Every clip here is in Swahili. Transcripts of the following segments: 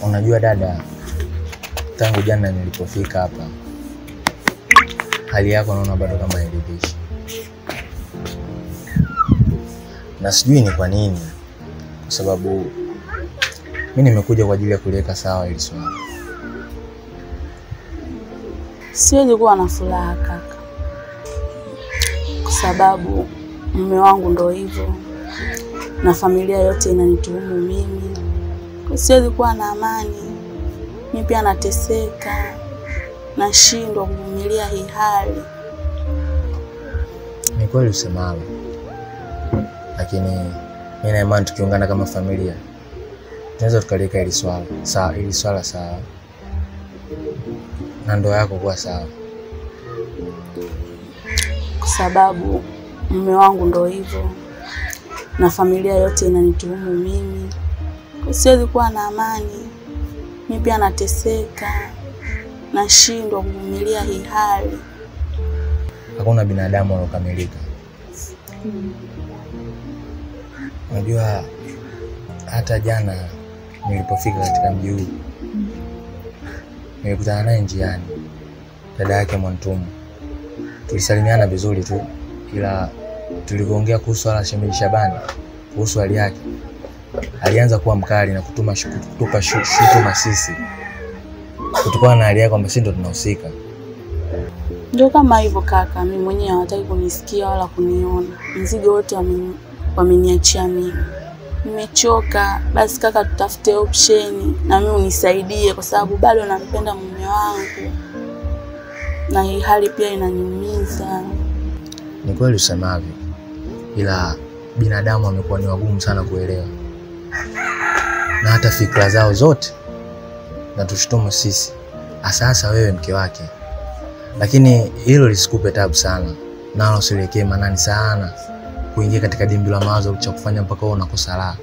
Unajua dada, tangu jana nilipofika hapa, hali yako naona bado kama hairidhishi. Na sijui ni kwa nini, kwa sababu mimi nimekuja kwa ajili ya kuliweka sawa hili swala. Siwezi kuwa na furaha kaka, kwa sababu mume wangu ndo hivyo na familia yote inanituhumu mimi. Siwezi kuwa na amani. Mimi pia nateseka, nashindwa kuvumilia hii hali. Ni kweli usemalo, lakini mimi na imani tukiungana kama familia tunaweza tukaleka hili swala sawa na ndoa yako kuwa sawa, kwa sababu mume wangu ndo hivyo na familia yote inanituhumu mimi. Siwezi kuwa na amani. Mimi pia nateseka, nashindwa kuvumilia hii hali. Hakuna binadamu alokamilika. Unajua hata jana nilipofika katika mji huu, nilikutana naye njiani, dada yake Mwantumu. Tulisalimiana vizuri tu, ila tulipoongea kuhusu ala Shemeji Shabani, kuhusu hali yake, alianza kuwa mkali na kutupa shutuma sisi kutokana na hali yake kwamba sisi ndo tunahusika. Ndio kama hivyo kaka, mimi mwenyewe hawataki kunisikia wala kuniona. Mzigo wote wameniachia mimi. Nimechoka, basi kaka tutafute option na mimi unisaidie, kwa sababu bado nampenda mume wangu. Na hii hali pia inaniumiza. Ni kweli usemavyo, ila binadamu wamekuwa ni wagumu sana kuelewa. Na hata fikra zao zote na tushutumu sisi, hasa wewe mke wake. Lakini hilo lisikupe tabu sana, nalo usielekee manani sana kuingia katika dimbi la mawazo cha kufanya mpaka wewe unakosa raha.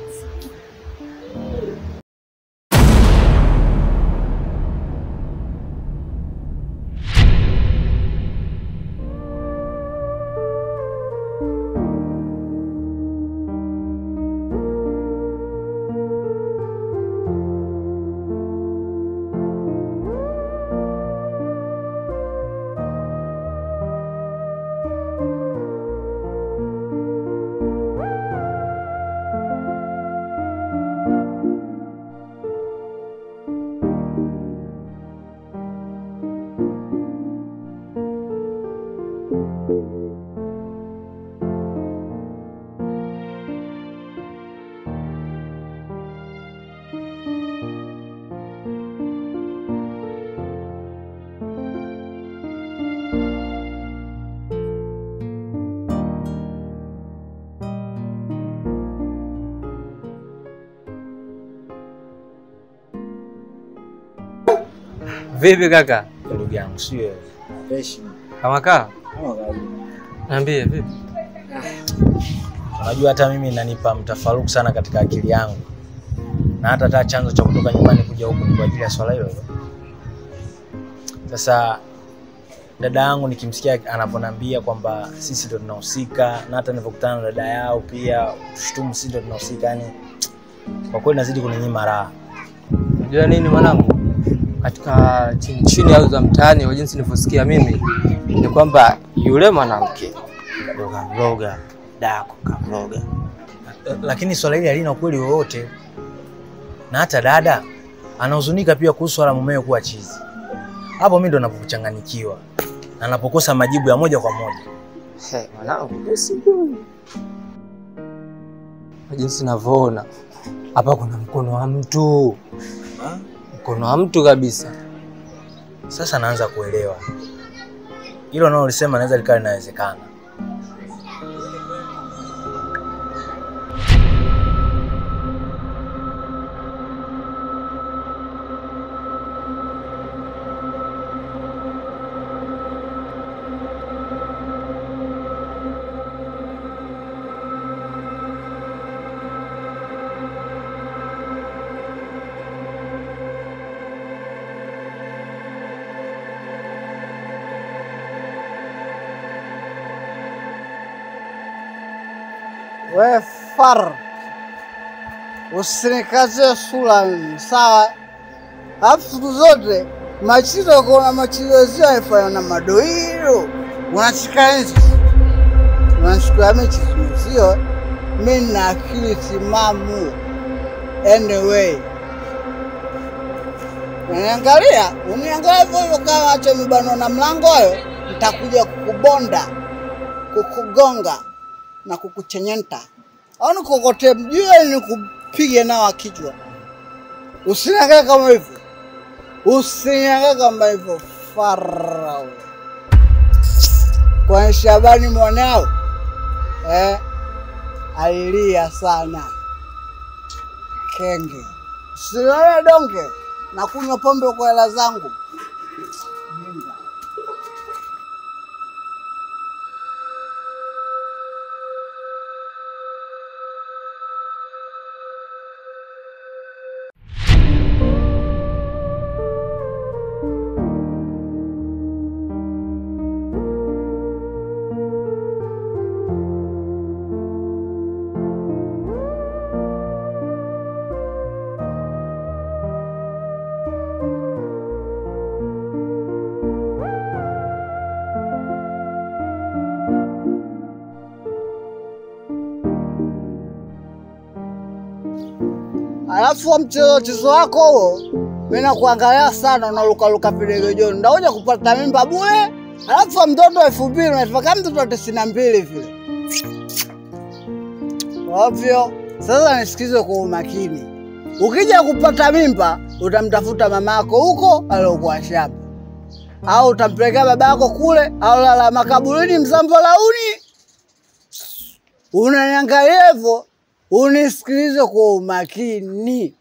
Vipi kaka? Ndugu yangu sio fresh. Kama kaa? Kama kawaida. Niambie vipi? Unajua hata mimi inanipa mtafaruku sana katika akili yangu. Na hata chanzo cha kutoka nyumbani kuja huku ni kwa ajili ya swala hilo. Sasa dada yangu nikimsikia anaponambia kwamba sisi ndo tunahusika, na hata nilipokutana na dada yao pia tushutumu sisi ndo tunahusika, yani kwa kweli nazidi kuninyima raha. Unajua nini mwanangu? Katika chini au za mtaani kwa jinsi nilivyosikia mimi ni kwamba yule mwanamke mloga dako kamloga. Lakini swala hili halina ukweli wowote. Na hata dada anahuzunika pia kuhusu swala mumewe kuwa chizi. Hapo mimi ndo napokuchanganyikiwa na napokosa majibu ya moja kwa moja. Mwanangu usijui. Kwa jinsi ninavyoona hapa kuna mkono wa mtu. Mkono wa mtu kabisa. Sasa naanza kuelewa. Hilo nalo lisema naweza likawa linawezekana. We far usinikaze sura sawa, Alafu siku zote machizo kuna machizo sio yafanya na madoiro. Unashika enzi. Unashika mechi sio? Mimi na akili timamu. Anyway. Uniangalia hivyo kama acha mibano na mlango hayo, nitakuja kukubonda, kukugonga na kukuchenyenta. Au nikukote mjue nikupige nao kichwa. Usiniangalie kama hivyo. Usiniangalie kama hivyo Farao. Kwa Shabani mwanao alilia sana. Kenge. Usione donge na kunywa pombe kwa hela zangu. Alafu mchezo wako huo, mimi nakuangalia sana unaruka pilegejoni. Ndaoja kupata mimba bure. Alafu mtoto 2000 unataka mtoto 92 vile. Ovyo. Sasa nisikize kwa umakini. Ukija kupata mimba, utamtafuta mamako huko aliyokuwa shamba. Au utampeleka babako kule, au lala makaburini Mzambalauni. Unaniangalia hivyo. Unisikilize kwa umakini.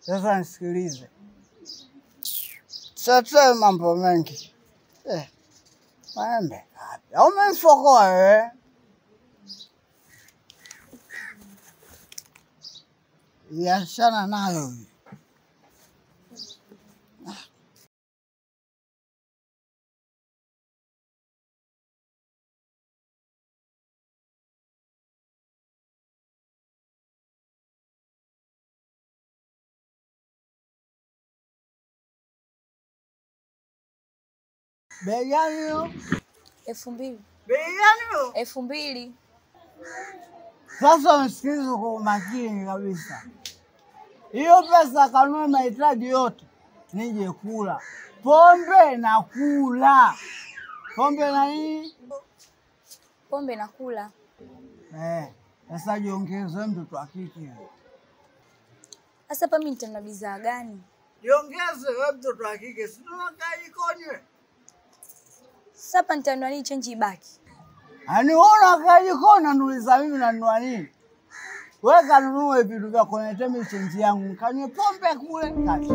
Sasa nisikilize. Sasa mambo mengi. Maembe. Au umenifokoa wewe? Biashara nayo. Bei gani hiyo? 2000. Bei gani hiyo? 2000. Sasa msikilize kwa umakini kabisa. Hiyo pesa kanunue mahitaji yote. Nije kula. Pombe na kula. Pombe na nini? Pombe na kula. Sasa jiongeze mtoto wa kike. Sasa hapa mimi nitana bidhaa gani? Jiongeze wewe mtoto wa kike. Si tunakaa jikoni. Sasa hapa nitanunua nini change ibaki? Ani unaona kaji kona nuliza mimi nanunua nini? Wewe kanunue vitu vya kunileta mimi change yangu. Kanywe pombe kule kati.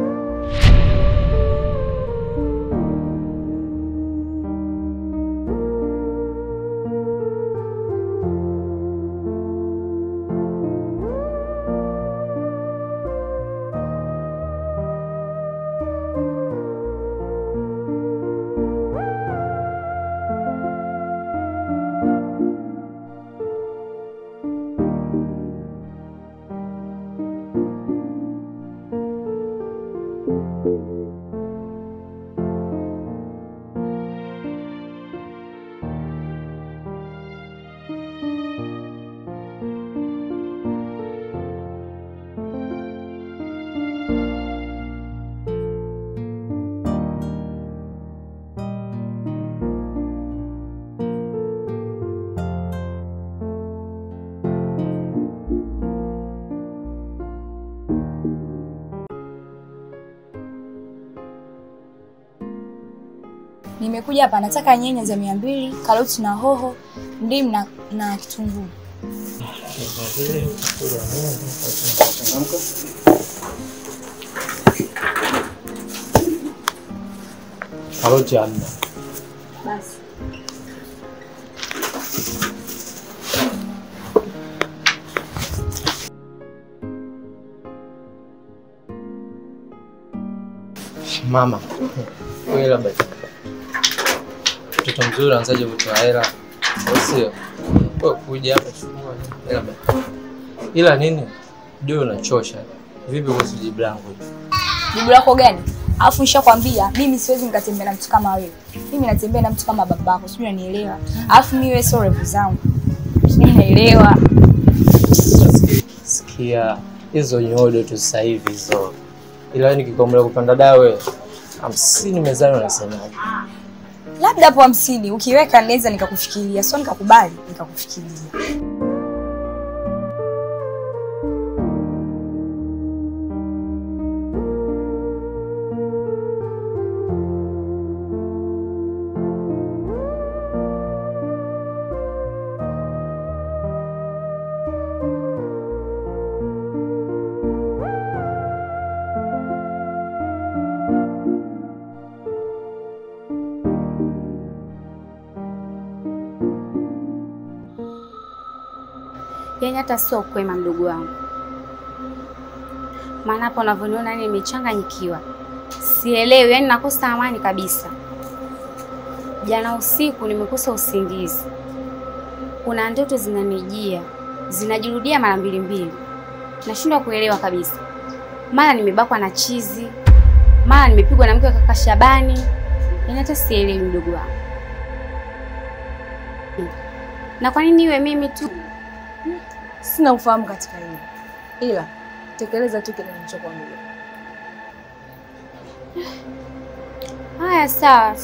Nimekuja hapa nataka nyanya za 200, karoti na hoho, ndimu na kitunguu. Karoti hamna. Basi. Mama, wewe labda mtoto mzuri anaanzaje kutoa hela? Sio. Kwa kuja hapa chukua hela basi. Ila nini? Ndio unachosha. Vipi kuhusu jibu langu? Jibu lako gani? Alafu nishakwambia mimi siwezi nikatembea na mtu kama wewe. Mimi natembea na mtu kama babako, sijui unanielewa. Alafu mimi wewe sio refu zangu. Sijui unaelewa. Sikia, hizo nyodo tu sasa hivi hizo. Ila nikikomea kupanda dawe 50 mezani unasemaje? Labda hapo 50 ukiweka naweza nikakufikiria, sio nikakubali nikakufikiria. Yaani hata sio kwema mdogo wangu. Maana hapo unavyoniona nimechanganyikiwa. Sielewi, yani nakosa amani kabisa. Jana usiku nimekosa usingizi. Kuna ndoto zinanijia, zinajirudia mara mbili. Nashindwa kuelewa kabisa. Mara nimebakwa na chizi, mara nimepigwa na mke wa kaka Shabani. Yaani hata sielewi mdogo wangu. Na kwa nini iwe mimi tu? Sina ufahamu katika hilo. Ila tekeleza tu kile nilichokuambia. Haya sawa.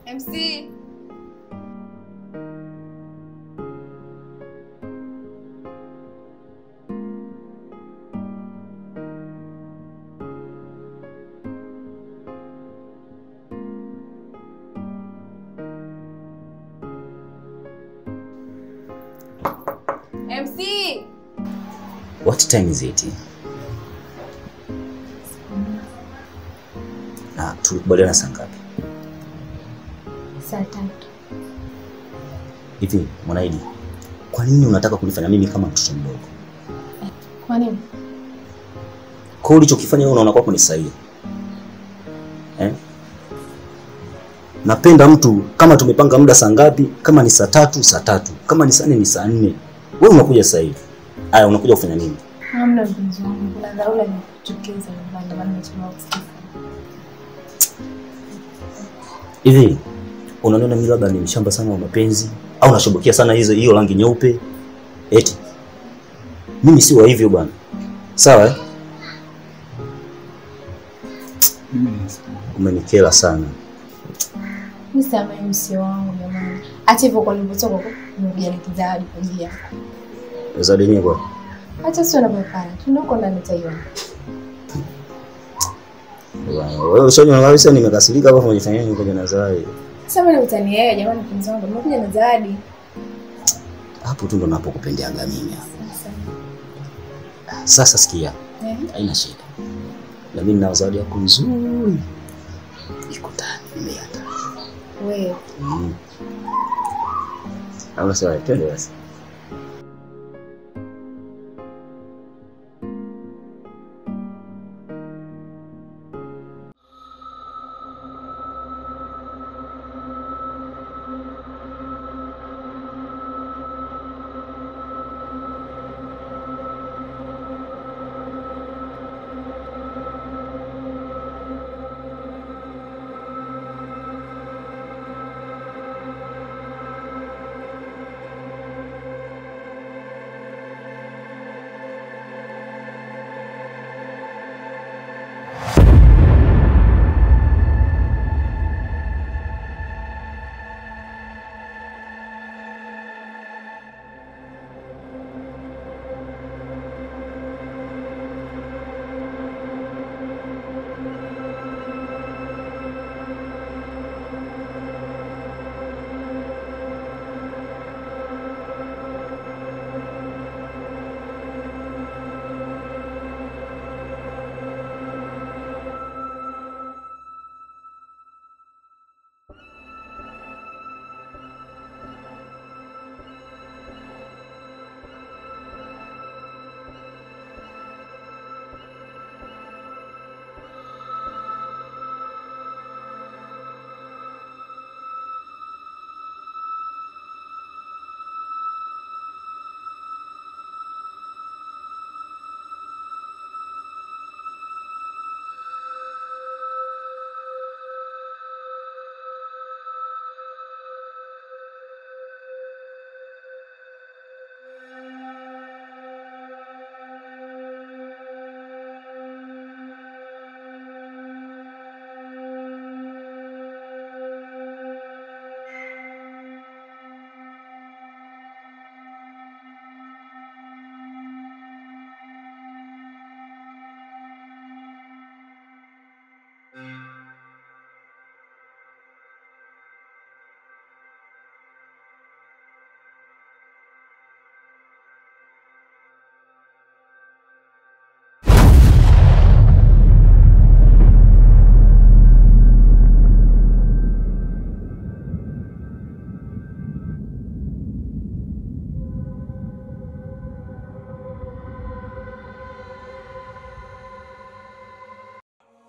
MC. MC. What time is it? Na tulikubaliana saa ngapi? Saa 3. Hivi Mwanaidi, kwa nini unataka kunifanya mimi kama mtoto mdogo? Kwa nini? Kwa ulichokifanya wewe unaona kwako ni sahihi? Napenda mtu kama tumepanga muda saa ngapi, kama ni saa 3 saa 3, kama ni saa 4 ni saa 4. Wewe unakuja sasa hivi. Aya, unakuja kufanya nini? Hamna mpenzi wangu, kuna dharura inatokeza nyumbani ndio maana nimechelewa kufika. Hivi unaona mimi labda ni mshamba sana wa mapenzi Au unashobokia sana hiyo rangi nyeupe? Eti mimi si wa hivyo bwana. Sawa eh? Umenikela sana. Nisamehe msio wangu jamani. Acha hivyo kwa nilipotoka kuja nikizawadi kwa ajili yako. Zawadi nini kwa? Acha sio unapofanya. Tunako ndani taiona. Wewe ushaona kabisa nimekasirika hapo unajifanyia nini kwa na zawadi? Sasa wewe utanielewa jamani mpenzi wangu. Nimekuja na zawadi. Hapo tu ndo napokupendeaga mimi hapo. Sasa sikia. Haina shida. Na mimi na zawadi yako nzuri. Iko ndani nimeata. Wewe. Hauna sawa, twende basi.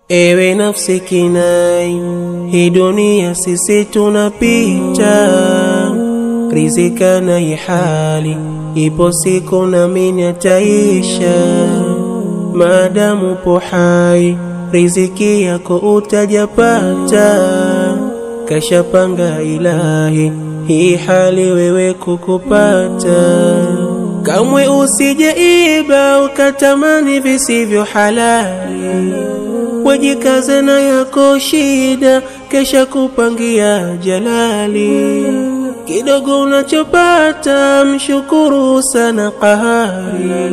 Ewe nafsi kinai, hii dunia sisi tunapita, rizika na ihali, ipo siku na mimi ataisha. Maadamu upo hai, riziki yako utajapata, kashapanga ilahi, hii hali wewe kukupata. Kamwe usije iba ukatamani visivyo halali, wajikaze na yako shida, kesha kupangia jalali. Kidogo unachopata mshukuru sana qahari,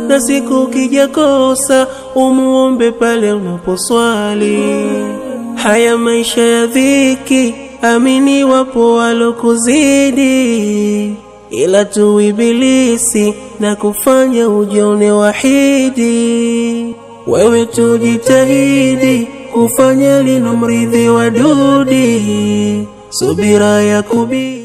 na siku kija kosa umuombe pale unaposwali. Haya maisha ya dhiki, amini wapo walokuzidi, ila tu ibilisi na kufanya ujione wahidi. Wewe tujitahidi kufanya linomridhi wadudi, subira ya kubi